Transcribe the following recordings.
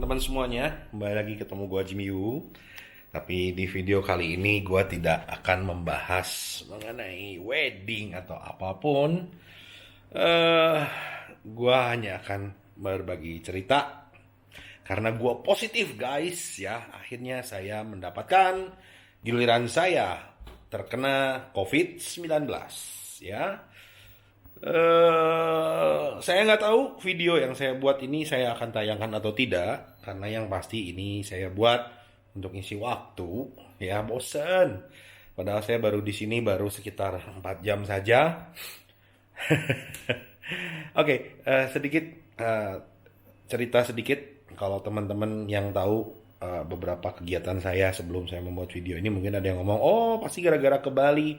teman-teman semuanya, kembali lagi ketemu gua Jimmy Yu. Tapi di video kali ini gua tidak akan membahas mengenai wedding atau apapun. eh gua hanya akan berbagi cerita karena gua positif guys ya. Akhirnya saya mendapatkan giliran saya terkena COVID-19 ya. Saya nggak tahu video yang saya buat ini saya akan tayangkan atau tidak, karena yang pasti ini saya buat untuk isi waktu. Ya bosen. Padahal saya baru di sini baru sekitar 4 jam saja. Oke, sedikit cerita sedikit. Kalau teman-teman yang tahu beberapa kegiatan saya sebelum saya membuat video ini, mungkin ada yang ngomong, oh pasti gara-gara ke Bali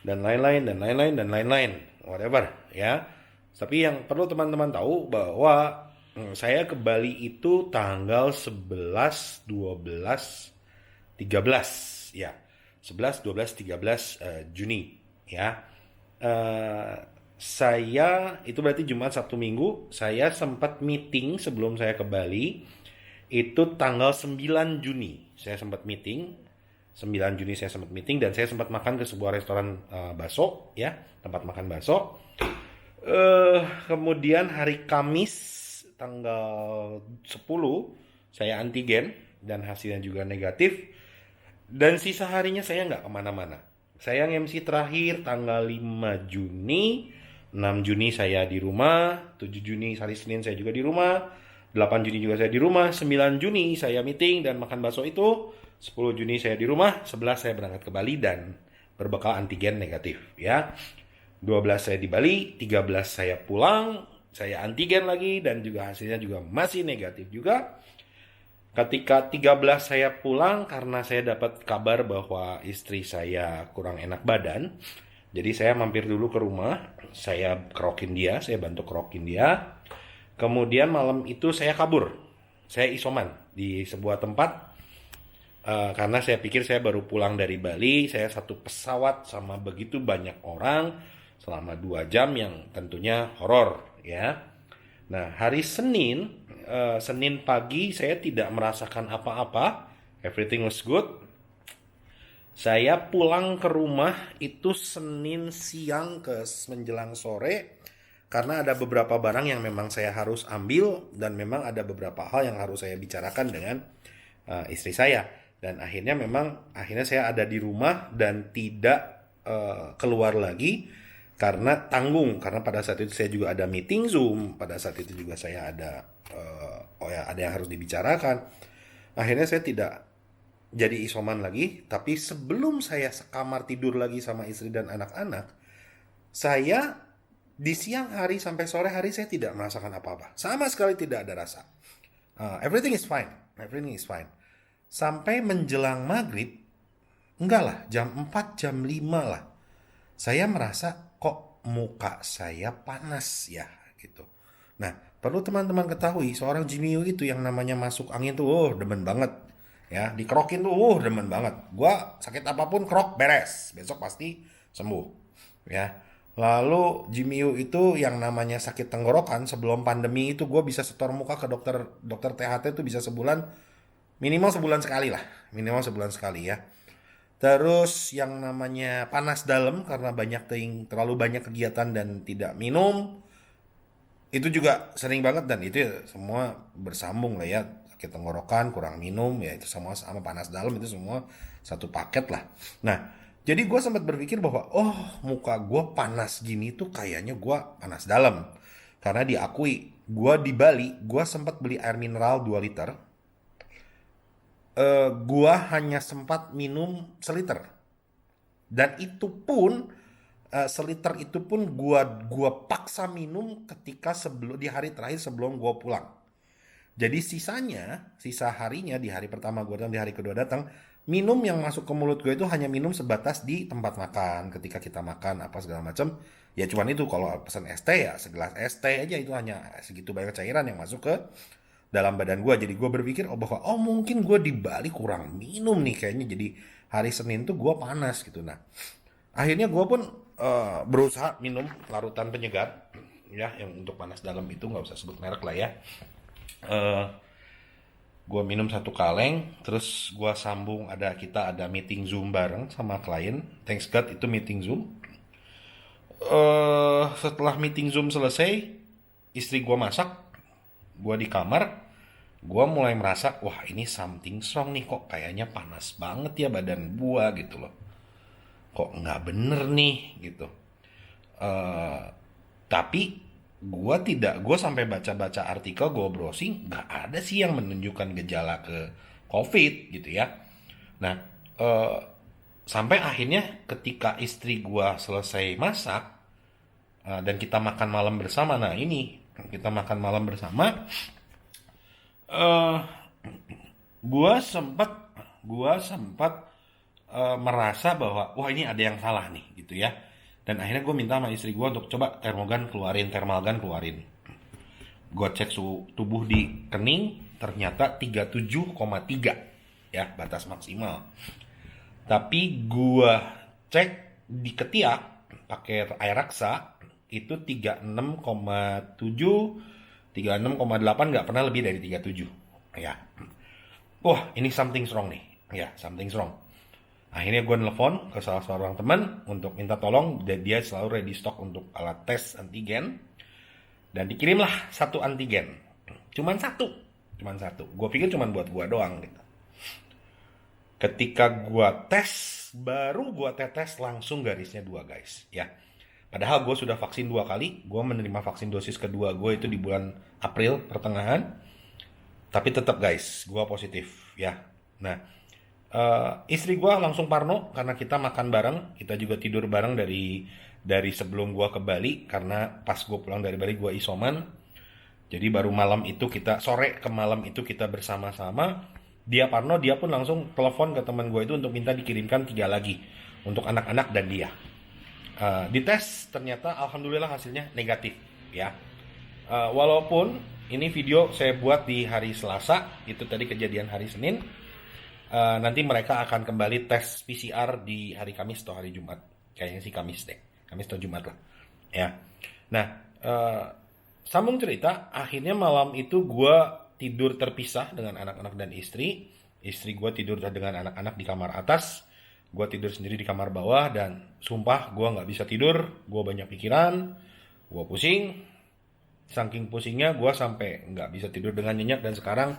dan lain-lain dan lain-lain dan lain-lain, whatever ya. Tapi yang perlu teman-teman tahu bahwa saya ke Bali itu tanggal 11, 12, 13 ya. 11, 12, 13 Juni ya. Eh, saya itu berarti Jumat, Sabtu, Minggu. Saya sempat meeting sebelum saya ke Bali itu tanggal 9 Juni. Saya sempat meeting 9 Juni saya sempat meeting dan saya sempat makan ke sebuah restoran bakso ya, tempat makan bakso. Kemudian hari Kamis tanggal 10 saya antigen dan hasilnya juga negatif. Dan sisa harinya saya nggak kemana-mana. Saya nge-MC terakhir tanggal 5 Juni, 6 Juni saya di rumah, 7 Juni hari Senin saya juga di rumah, 8 Juni juga saya di rumah, 9 Juni saya meeting dan makan bakso itu, 10 Juni saya di rumah, 11 saya berangkat ke Bali dan berbekal antigen negatif ya. 12 saya di Bali, 13 saya pulang, saya antigen lagi dan juga hasilnya juga masih negatif juga. Ketika 13 saya pulang karena saya dapat kabar bahwa istri saya kurang enak badan. Jadi saya mampir dulu ke rumah, saya kerokin dia, saya bantu kerokin dia. Kemudian malam itu saya kabur. Saya isoman di sebuah tempat. Karena saya pikir saya baru pulang dari Bali, saya satu pesawat sama begitu banyak orang selama 2 jam yang tentunya horor ya. Nah hari Senin, Senin pagi saya tidak merasakan apa-apa, everything was good. Saya pulang ke rumah itu Senin siang ke menjelang sore karena ada beberapa barang yang memang saya harus ambil dan memang ada beberapa hal yang harus saya bicarakan dengan istri saya. Dan akhirnya saya ada di rumah dan tidak keluar lagi karena tanggung, karena pada saat itu saya juga ada meeting Zoom, pada saat itu juga saya ada ada yang harus dibicarakan. Akhirnya saya tidak jadi isoman lagi, tapi sebelum saya sekamar tidur lagi sama istri dan anak-anak, saya di siang hari sampai sore hari saya tidak merasakan apa-apa, sama sekali tidak ada rasa. Everything is fine, everything is fine. Sampai menjelang maghrib, enggak lah, jam 4, jam 5 lah, saya merasa kok muka saya panas ya gitu. Nah, perlu teman-teman ketahui, seorang Jimmy Yu itu yang namanya masuk angin tuh, demen banget. Ya, dikerokin tuh, demen banget. Gua sakit apapun krok beres, besok pasti sembuh. Ya. Lalu Jimmy Yu itu yang namanya sakit tenggorokan sebelum pandemi itu gue bisa setor muka ke dokter THT itu bisa sebulan, minimal sebulan sekali lah, minimal sebulan sekali ya. Terus yang namanya panas dalam karena terlalu banyak kegiatan dan tidak minum, itu juga sering banget dan itu ya semua bersambung lah ya. Sakit tenggorokan, kurang minum, ya itu semua sama panas dalam itu semua satu paket lah. Nah, jadi gue sempat berpikir bahwa muka gue panas gini tuh kayaknya gue panas dalam. Karena diakui, gue di Bali, gue sempat beli air mineral 2 liter. Gua hanya sempat minum seliter dan itu pun seliter itu pun gua paksa minum ketika di hari terakhir sebelum gua pulang. Jadi sisa harinya di hari pertama gua datang, di hari kedua datang, minum yang masuk ke mulut gue itu hanya minum sebatas di tempat makan ketika kita makan apa segala macam. Ya cuman itu, kalau pesan es teh ya segelas es teh aja itu hanya segitu banyak cairan yang masuk ke dalam badan gue. Jadi gue berpikir bahwa mungkin gue di Bali kurang minum nih kayaknya, jadi hari Senin tuh gue panas gitu. Nah akhirnya gue pun berusaha minum larutan penyegar ya, yang untuk panas dalam itu nggak usah sebut merek lah ya. Gue minum satu kaleng, terus gue sambung, kita ada meeting Zoom bareng sama klien. Thanks God itu meeting Zoom. Setelah meeting Zoom selesai, istri gue masak, gue di kamar, gue mulai merasa, wah ini something wrong nih, kok kayaknya panas banget ya badan gue gitu loh. Kok nggak bener nih gitu. Eh, tapi gue sampai baca-baca artikel, gue browsing, nggak ada sih yang menunjukkan gejala ke COVID gitu ya. Nah, eh, sampai akhirnya ketika istri gue selesai masak, dan kita makan malam bersama, nah ini kita makan malam bersama, eh gue sempat merasa bahwa wah ini ada yang salah nih gitu ya. Dan akhirnya gue minta sama istri gue untuk coba thermalgan keluarin. Gue cek suhu tubuh di kening, ternyata 37,3 ya, batas maksimal. Tapi gue cek di ketiak pakai air raksa itu 36,7, 36,8, nggak pernah lebih dari 37 ya. Wah ini something wrong nih ya, something wrong. Akhirnya gue nelfon ke salah seorang teman untuk minta tolong, dan dia selalu ready stock untuk alat tes antigen. Dan dikirimlah satu antigen. Cuman satu. Gue pikir cuman buat gue doang gitu. Ketika gue tes, baru gue tetes langsung garisnya 2 guys ya. Padahal gue sudah vaksin 2 kali. Gue menerima vaksin dosis kedua gue itu di bulan April pertengahan. Tapi tetap guys, gue positif ya. Nah, istri gue langsung parno karena kita makan bareng, kita juga tidur bareng dari sebelum gue ke Bali, karena pas gue pulang dari Bali gue isoman. Jadi baru malam itu sore ke malam itu kita bersama-sama. Dia parno, dia pun langsung telepon ke teman gue itu untuk minta dikirimkan 3 lagi untuk anak-anak dan dia. Dites ternyata alhamdulillah hasilnya negatif ya. Walaupun ini video saya buat di hari Selasa, itu tadi kejadian hari Senin. Nanti mereka akan kembali tes PCR di hari Kamis atau hari Jumat. Kayaknya sih Kamis deh. Kamis atau Jumat lah. Ya. Nah, sambung cerita, akhirnya malam itu gue tidur terpisah dengan anak-anak dan istri. Istri gue tidur dengan anak-anak di kamar atas. Gue tidur sendiri di kamar bawah, dan sumpah gue nggak bisa tidur. Gue banyak pikiran. Gue pusing. Saking pusingnya gue sampai nggak bisa tidur dengan nyenyak, dan sekarang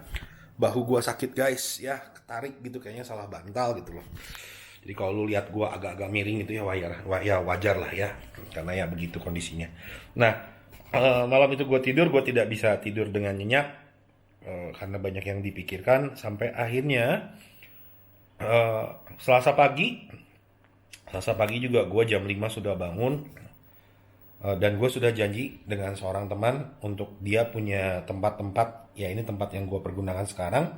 bahu gue sakit guys ya, ketarik gitu, kayaknya salah bantal gitu loh. Jadi kalau lu lihat gue agak-agak miring itu ya wajar lah ya, karena ya begitu kondisinya. Nah, malam itu gue tidak bisa tidur dengan nyenyak, karena banyak yang dipikirkan, sampai akhirnya eh, Selasa pagi juga gue jam 5 sudah bangun. Dan gue sudah janji dengan seorang teman untuk dia punya tempat-tempat, ya ini tempat yang gue pergunakan sekarang.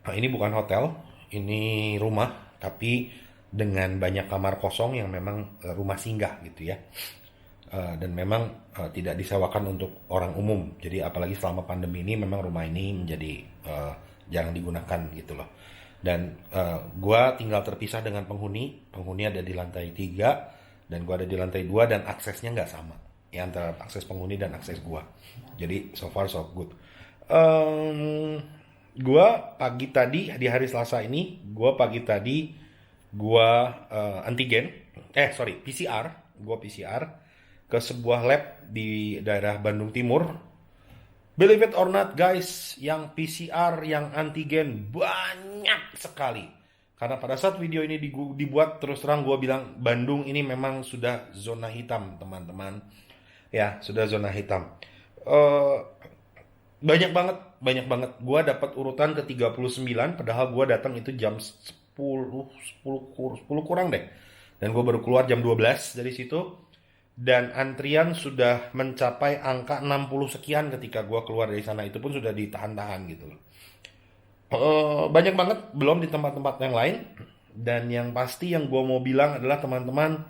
Ini bukan hotel, ini rumah, tapi dengan banyak kamar kosong yang memang rumah singgah gitu ya. Dan memang tidak disewakan untuk orang umum. Jadi apalagi selama pandemi ini memang rumah ini menjadi jarang digunakan gitu loh. Dan gue tinggal terpisah dengan penghuni ada di lantai 3, dan gue ada di lantai 2, dan aksesnya nggak sama ya, antara akses penghuni dan akses gue. Jadi so far so good. Gue pagi tadi di hari Selasa ini, gue antigen, PCR ke sebuah lab di daerah Bandung Timur. Believe it or not guys, yang PCR, yang antigen banyak sekali. Karena pada saat video ini dibuat, terus terang gue bilang, Bandung ini memang sudah zona hitam teman-teman. Ya, sudah zona hitam. Banyak banget. Gue dapat urutan ke 39, padahal gue datang itu jam 10 kurang deh. Dan gue baru keluar jam 12 dari situ. Dan antrian sudah mencapai angka 60 sekian ketika gue keluar dari sana. Itu pun sudah ditahan-tahan gitu loh. Banyak banget, belum di tempat-tempat yang lain. Dan yang pasti yang gue mau bilang adalah teman-teman,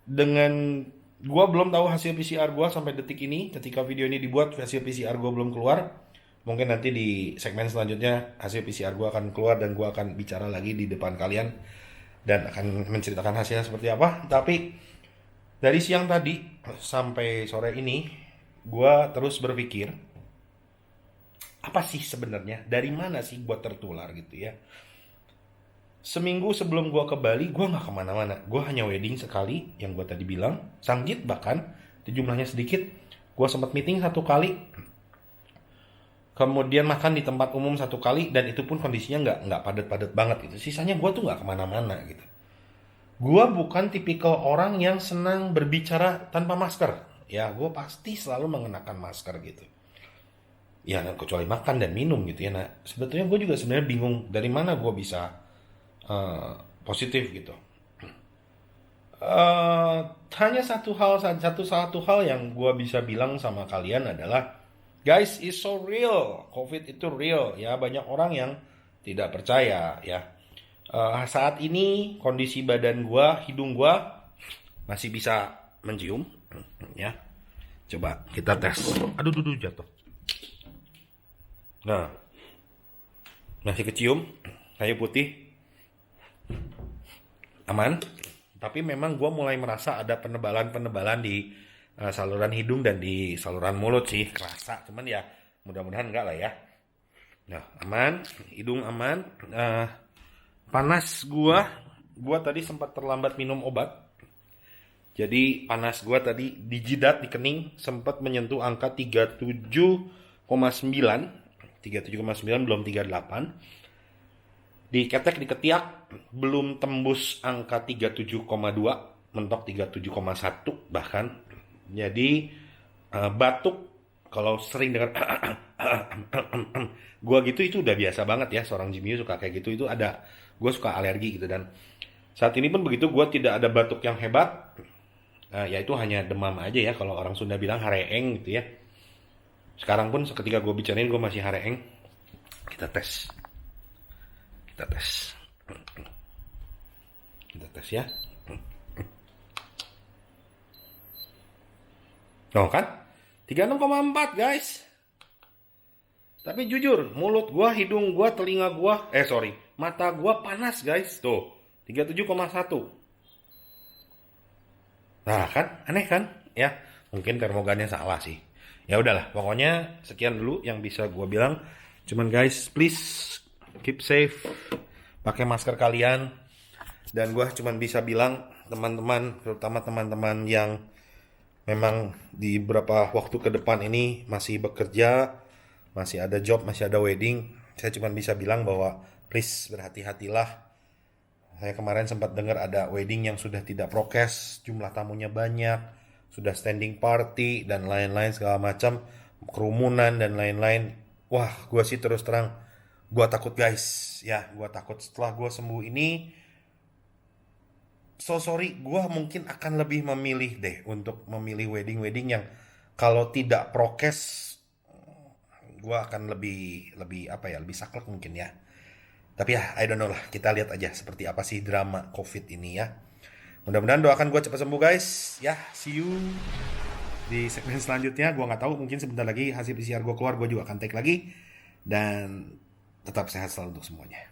dengan gue belum tahu hasil PCR gue sampai detik ini. Ketika video ini dibuat, hasil PCR gue belum keluar. Mungkin nanti di segmen selanjutnya hasil PCR gue akan keluar, dan gue akan bicara lagi di depan kalian dan akan menceritakan hasilnya seperti apa. Tapi dari siang tadi sampai sore ini, gue terus berpikir, apa sih sebenarnya? Dari mana sih gue tertular gitu ya? Seminggu sebelum gue ke Bali, gue nggak kemana-mana. Gue hanya wedding sekali, yang gue tadi bilang. Sanggit bahkan, itu jumlahnya sedikit. Gue sempat meeting 1 kali. Kemudian makan di tempat umum 1 kali, dan itu pun kondisinya nggak padat-padat banget gitu. Sisanya gue tuh nggak kemana-mana gitu. Gue bukan tipikal orang yang senang berbicara tanpa masker. Ya, gue pasti selalu mengenakan masker gitu. Ya, kecuali makan dan minum gitu ya. Nah, sebetulnya gue juga sebenarnya bingung dari mana gue bisa positif gitu. Eh, Hanya satu hal yang gue bisa bilang sama kalian adalah, guys, it's so real. COVID itu real ya. Banyak orang yang tidak percaya ya. Saat ini kondisi badan gue, hidung gue masih bisa mencium ya. Coba kita tes. Aduh, jatuh. Nah, masih kecium, kayu putih, aman. Tapi memang gue mulai merasa ada penebalan di saluran hidung dan di saluran mulut sih, kerasa. Cuman ya mudah-mudahan enggak lah ya. Nah, aman, hidung aman. Panas gue tadi sempat terlambat minum obat. Jadi panas gue tadi di jidat, di kening, sempat menyentuh angka 37,9. 37,9 belum 38. Di ketek, di ketiak belum tembus angka 37,2, mentok 37,1 bahkan. Jadi batuk, kalau sering dengar gua gitu itu udah biasa banget ya, seorang Jimmy suka kayak gitu, itu ada, gue suka alergi gitu. Dan saat ini pun begitu, gue tidak ada batuk yang hebat, ya itu hanya demam aja ya, kalau orang Sunda bilang hareeng gitu ya. Sekarang pun seketika gue bicarain gue masih hareeng. Kita tes ya. Oh kan 36,4 guys. Tapi jujur, mulut gua, hidung gua, telinga gua, mata gua panas guys. Tuh, 37,1. Nah kan, aneh kan? Ya, mungkin termogannya salah sih. Ya udahlah, pokoknya sekian dulu yang bisa gua bilang. Cuman guys, please keep safe. Pakai masker kalian. Dan gua cuman bisa bilang, teman-teman, terutama teman-teman yang memang di beberapa waktu ke depan ini masih bekerja, masih ada job, masih ada wedding, saya cuma bisa bilang bahwa please berhati-hatilah. Saya kemarin sempat dengar ada wedding yang sudah tidak prokes, jumlah tamunya banyak, sudah standing party dan lain-lain segala macam, kerumunan dan lain-lain. Wah, gue sih terus terang, gue takut guys, ya gue takut setelah gue sembuh ini. Sorry, gue mungkin akan lebih memilih deh untuk memilih wedding yang kalau tidak prokes, gue akan lebih saklek mungkin ya. Tapi ya, I don't know lah, kita lihat aja seperti apa sih drama COVID ini ya. Mudah-mudahan doakan gue cepat sembuh guys. Ya, see you di segmen selanjutnya. Gue nggak tahu, mungkin sebentar lagi hasil PCR gue keluar, gue juga akan take lagi. Dan tetap sehat selalu untuk semuanya.